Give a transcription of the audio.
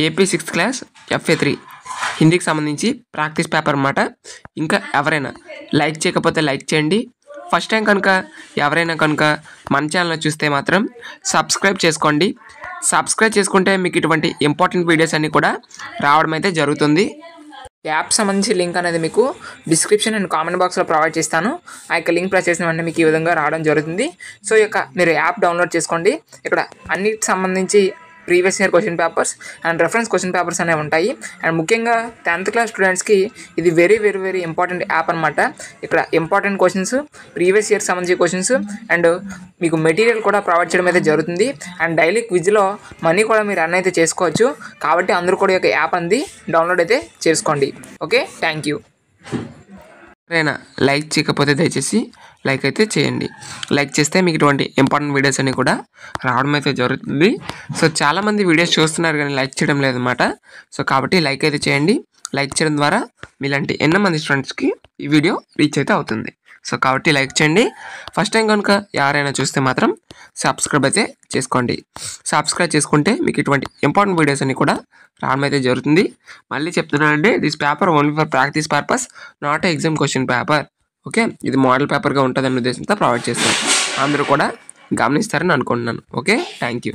AP 6th class FA3 హిందీకి సంబంధించి practice paper అన్నమాట. ఇంకా ఎవరైనా లైక్ చేయకపోతే లైక్ చేయండి. ఫస్ట్ టైం కనుక ఎవరైనా కనుక మన ఛానల్ చూస్తే మాత్రం సబ్స్క్రైబ్ చేసుకోండి. సబ్స్క్రైబ్ చేసుకుంటే మీకు ఇటువంటి ఇంపార్టెంట్ వీడియోస్ అన్నీ కూడా రావడం అయితే జరుగుతుంది. యాప్ సంబంధించి లింక్ అనేది మీకు డిస్క్రిప్షన్ అండ్ కామెంట్ బాక్స్లో ప్రొవైడ్ చేస్తాను. ఆ యొక్క లింక్ ప్రెస్ చేసిన వెంటనే మీకు ఈ విధంగా రావడం జరుగుతుంది. సో మీరు యాప్ డౌన్లోడ్ చేసుకోండి. ఇక్కడ అన్నిటికి సంబంధించి previous year question papers and reference question papers అనేవి ఉంటాయి. అండ్ ముఖ్యంగా 10th క్లాస్ స్టూడెంట్స్కి ఇది very very very important app అనమాట. ఇక్కడ ఇంపార్టెంట్ క్వశ్చన్స్, ప్రీవియస్ ఇయర్ సంబంధించి క్వశ్చన్స్ అండ్ మీకు మెటీరియల్ కూడా ప్రొవైడ్ చేయడం అయితే జరుగుతుంది. అండ్ డైలీ క్విజ్లో మనీ కూడా మీరు రన్ అయితే చేసుకోవచ్చు. కాబట్టి అందరూ కూడా ఈ యొక్క యాప్ అనేది డౌన్లోడ్ అయితే చేసుకోండి. Okay, thank you. ఎవరైనా లైక్ చేయకపోతే దయచేసి లైక్ అయితే చేయండి. లైక్ చేస్తే మీకు ఇటువంటి ఇంపార్టెంట్ వీడియోస్ అన్నీ కూడా రావడం అయితే జరుగుతుంది. సో చాలామంది వీడియోస్ చూస్తున్నారు కానీ లైక్ చేయడం లేదన్నమాట. సో కాబట్టి లైక్ అయితే చేయండి. లైక్ చేయడం ద్వారా మీలాంటి ఎన్నో మంది స్టూడెంట్స్కి ఈ వీడియో రీచ్ అయితే అవుతుంది. సో కాబట్టి లైక్ చేయండి. ఫస్ట్ టైం కనుక ఎవరైనా చూస్తే మాత్రం సబ్స్క్రైబ్ అయితే చేసుకోండి. సబ్స్క్రైబ్ చేసుకుంటే మీకు ఇటువంటి ఇంపార్టెంట్ వీడియోస్ అన్నీ కూడా రావడం అయితే జరుగుతుంది. మళ్ళీ చెప్తున్నానండి, this paper only for practice purpose, not exam question paper. Okay, ఇది మోడల్ పేపర్గా ఉంటుందనే ఉద్దేశంతో ప్రొవైడ్ చేస్తాను. అందరూ కూడా గమనిస్తారని అనుకుంటున్నాను. Okay, thank you.